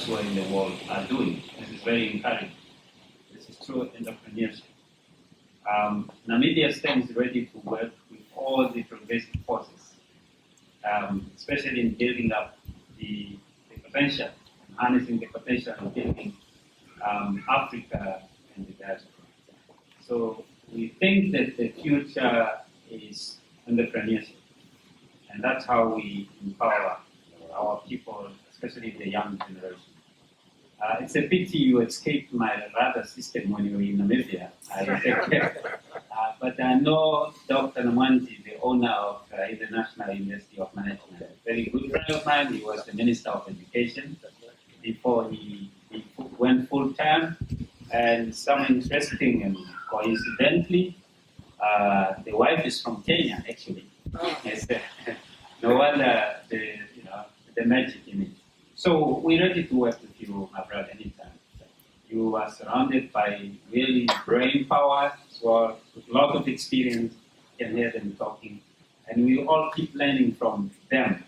who are in the world are doing. This is very encouraging. This is true entrepreneurship. Namibia stands ready to work with all the progressive forces, especially in building up the potential, harnessing the potential of building Africa and the diaspora. So we think that the future is entrepreneurship, and that's how we empower our people, especially the young generation. It's a pity you escaped my radar system when you were in Namibia. But I know Dr. Namwanti, the owner of the National University of Management, a very good friend of mine. He was the Minister of Education before he went full time. And some interesting and coincidentally, the wife is from Kenya, actually. Yes, no wonder the magic in it. So we're ready to work with you, my brother, anytime. You are surrounded by really brain power as well, with a lot of experience. You can hear them talking. And we all keep learning from them.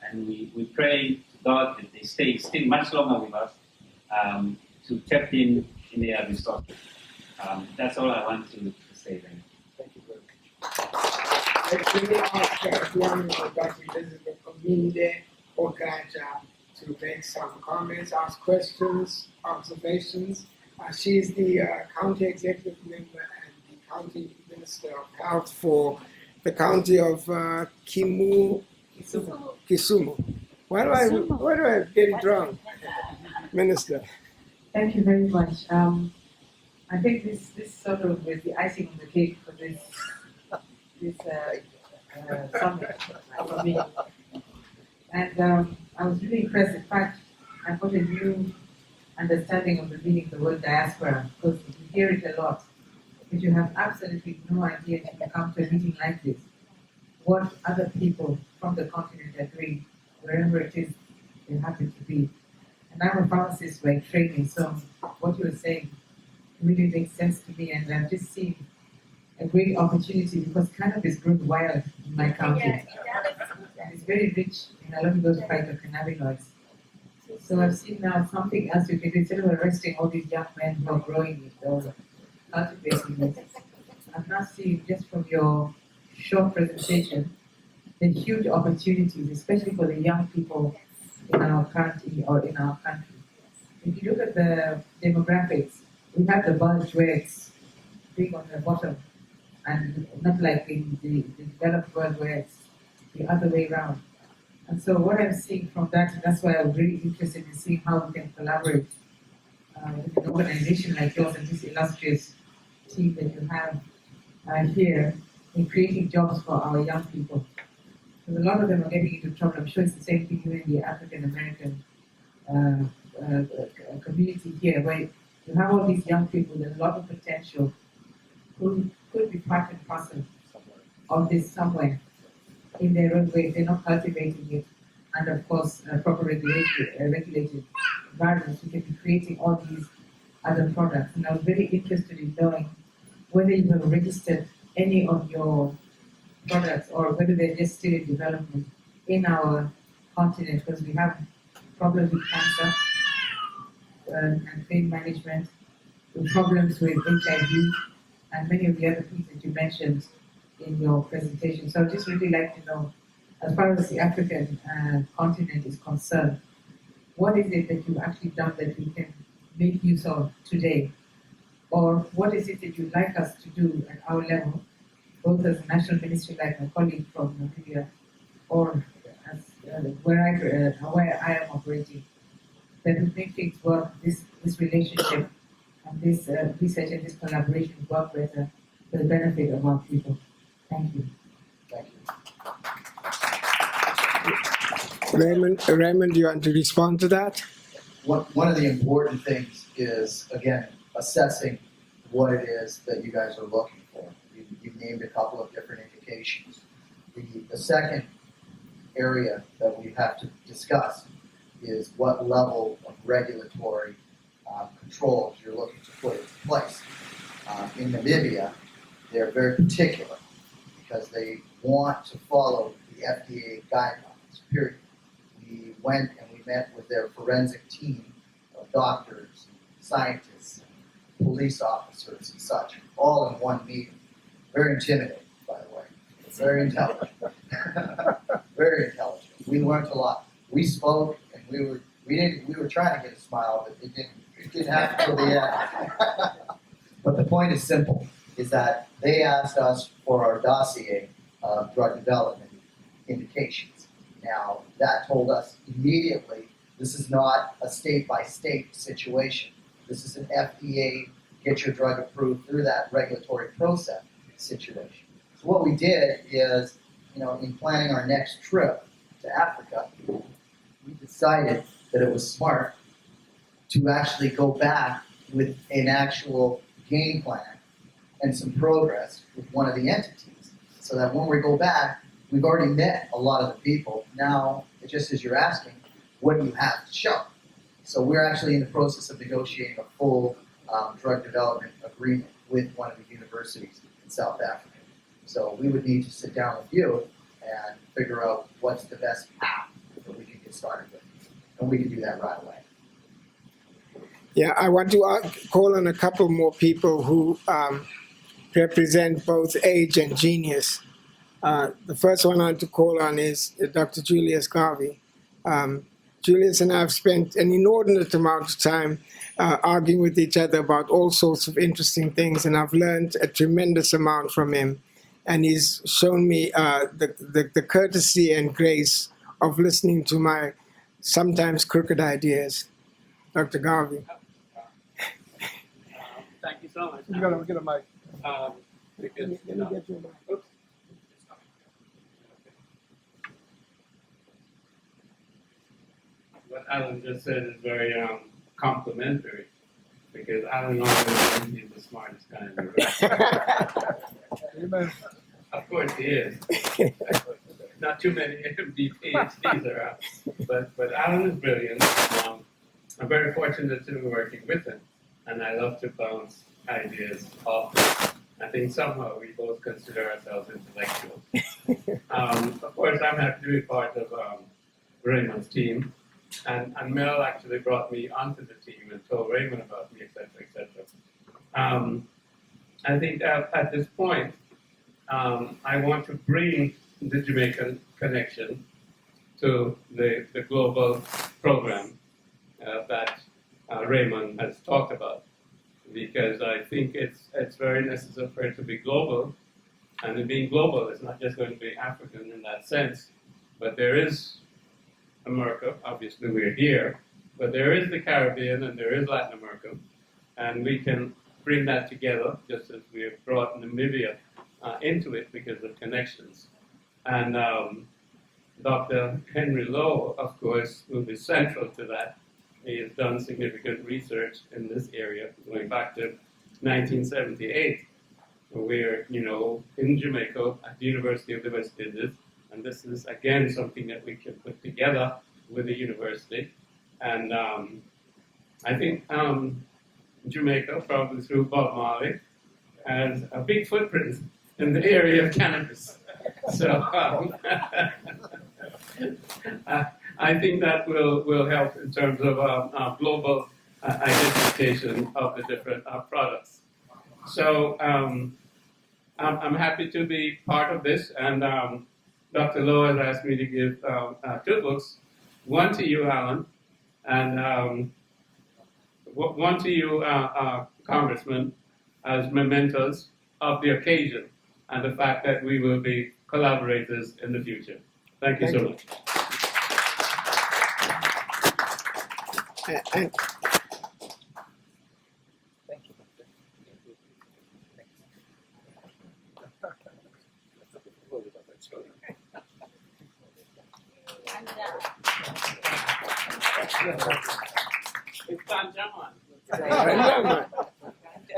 And we pray to God that they stay still much longer with us to tap in their resources. That's all I want to say then. Thank you very much. Let me ask young Dr. Elizabeth Ominde Okaja to make some comments, ask questions, observations. She's the county executive member and the county minister of health for the county of Kisumu. Why do I get it wrong, Minister? Thank you very much. I think this sort of is the icing on the cake for this summit for me. And I was really impressed. In fact, I got a new understanding of the meaning of the word diaspora, because you hear it a lot, but you have absolutely no idea if you come to a meeting like this, what other people from the continent are doing, wherever it is they happen to be. And I'm a pharmacist by training, so what you were saying really makes sense to me, and I've just seen a great opportunity because cannabis grows wild in my county. It's very rich in a lot of those phytocannabinoids. So I've seen now something else you can do instead of arresting all these young men who are growing it or cultivating it. I've now seen just from your short presentation the huge opportunities, especially for the young people in our country or in our country. If you look at the demographics, we have the bulge where it's big on the bottom, and not like in the developed world where it's the other way around. And so what I'm seeing from that, that's why I'm really interested in seeing how we can collaborate with an organization like yours and this illustrious team that you have here in creating jobs for our young people. Because a lot of them are getting into trouble. I'm sure it's the same thing in the African American community here, where you have all these young people with a lot of potential who could be part and parcel of this somewhere in their own way. They're not cultivating it, and of course, proper regulated environments. We can be creating all these other products. And I was very interested in knowing whether you have registered any of your products or whether they're just still in development in our continent, because we have problems with cancer and pain management, with problems with HIV, and many of the other things that you mentioned in your presentation. So I'd just really like to know, as far as the African continent is concerned, what is it that you've actually done that we can make use of today? Or what is it that you'd like us to do at our level, both as a national ministry like my colleague from Namibia, or as where I am operating, that would make things work, this relationship and this research and this collaboration work better for the benefit of our people. Thank you. Thank you. Raymond, do you want to respond to that? One of the important things is, again, assessing what it is that you guys are looking for. You named a couple of different indications. The second area that we have to discuss is what level of regulatory controls you're looking to put into place. In Namibia, they're very particular because they want to follow the FDA guidelines, period. We went and we met with their forensic team doctors, scientists, police officers, and such, all in one meeting. Very intimidating, by the way. Very intelligent. Very intelligent. We learned a lot. We spoke, and we were trying to get a smile, but it didn't happen till the end. But the point is simple, is that they asked us for our dossier of drug development indications. Now, that told us immediately this is not a state-by-state situation. This is an FDA, get your drug approved through that regulatory process situation. So what we did is, in planning our next trip to Africa, we decided that it was smart to actually go back with an actual game plan and some progress with one of the entities, so that when we go back, we've already met a lot of the people. Now, just as you're asking, what do you have to show? So we're actually in the process of negotiating a full drug development agreement with one of the universities in South Africa. So we would need to sit down with you and figure out what's the best path that we can get started with. And we can do that right away. Yeah, I want to call on a couple more people who represent both age and genius. The first one I want to call on is Dr. Julius Garvey. Julius and I have spent an inordinate amount of time arguing with each other about all sorts of interesting things, and I've learned a tremendous amount from him. And he's shown me the courtesy and grace of listening to my sometimes crooked ideas. Dr. Garvey. Thank you so much. You gotta get a mic. Because, Let me get you a mic. oops. What Alan just said is very complimentary, because Alan always thinks he's the smartest guy in the room. Amen. Of course he is. Not too many MD PhDs around, but Alan is brilliant. I'm very fortunate to be working with him, and I love to bounce ideas off him. I think somehow we both consider ourselves intellectuals. Of course, I'm happy to be part of Raymond's team, and Mel actually brought me onto the team and told Raymond about me, etc., etc. I think at this point, I want to bring the Jamaican connection to the global program that Raymond has talked about, because I think it's very necessary for it to be global, and it being global is not just going to be African in that sense, but there is America, obviously we're here, but there is the Caribbean and there is Latin America, and we can bring that together just as we have brought Namibia into it because of connections. And Dr. Henry Lowe, of course, will be central to that. He has done significant research in this area going back to 1978. We're, in Jamaica at the University of the West Indies, and this is, again, something that we can put together with the university. And I think Jamaica, probably through Bob Marley, has a big footprint in the area of cannabis. So I think that will help in terms of global identification of the different products. So I'm happy to be part of this, and Dr. Lowe has asked me to give 2 books, one to you, Alan, and one to you, Congressman, as mementos of the occasion and the fact that we will be collaborators in the future. Thank you so much. And It's Don John.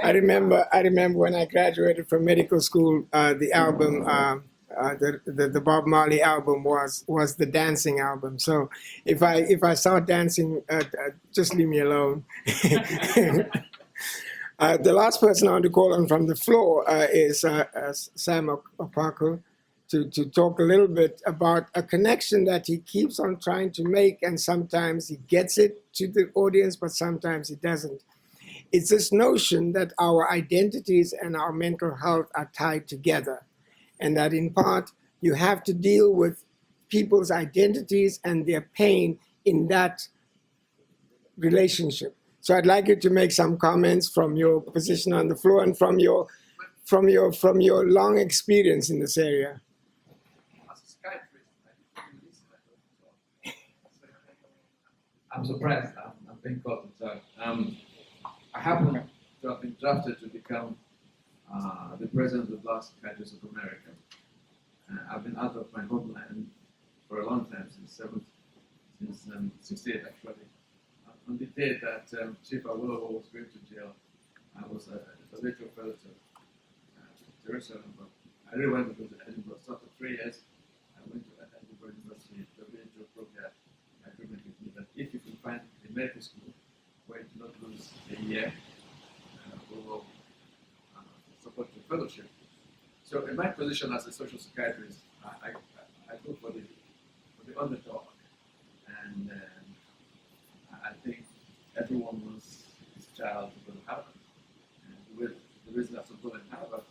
I remember when I graduated from medical school, the album, the Bob Marley album was the dancing album. So if I start dancing, just leave me alone. The last person I want to call on from the floor is Sam Opaku. to talk a little bit about a connection that he keeps on trying to make, and sometimes he gets it to the audience, but sometimes he doesn't. It's this notion that our identities and our mental health are tied together, and that in part you have to deal with people's identities and their pain in that relationship. So I'd like you to make some comments from your position on the floor and from your long experience in this area. As a psychiatrist, I'm surprised. I'm being called to talk. I happen to have been drafted to become the president of the Black Psychiatrists of America. I've been out of my homeland for a long time, since 68 actually. On the day that Chief Awolowo was going to jail, I was a lateral fellow to Jerusalem, but I really wanted to go to Edinburgh. So after 3 years, I went to Edinburgh University. The WHO broke their agreement with me that if you can find a medical school where you do not lose a year, we will support your fellowship. So in my position as a social psychiatrist, I go for the underdog, and I think everyone wants his child to go to Harvard. And the reason that's to go to Harvard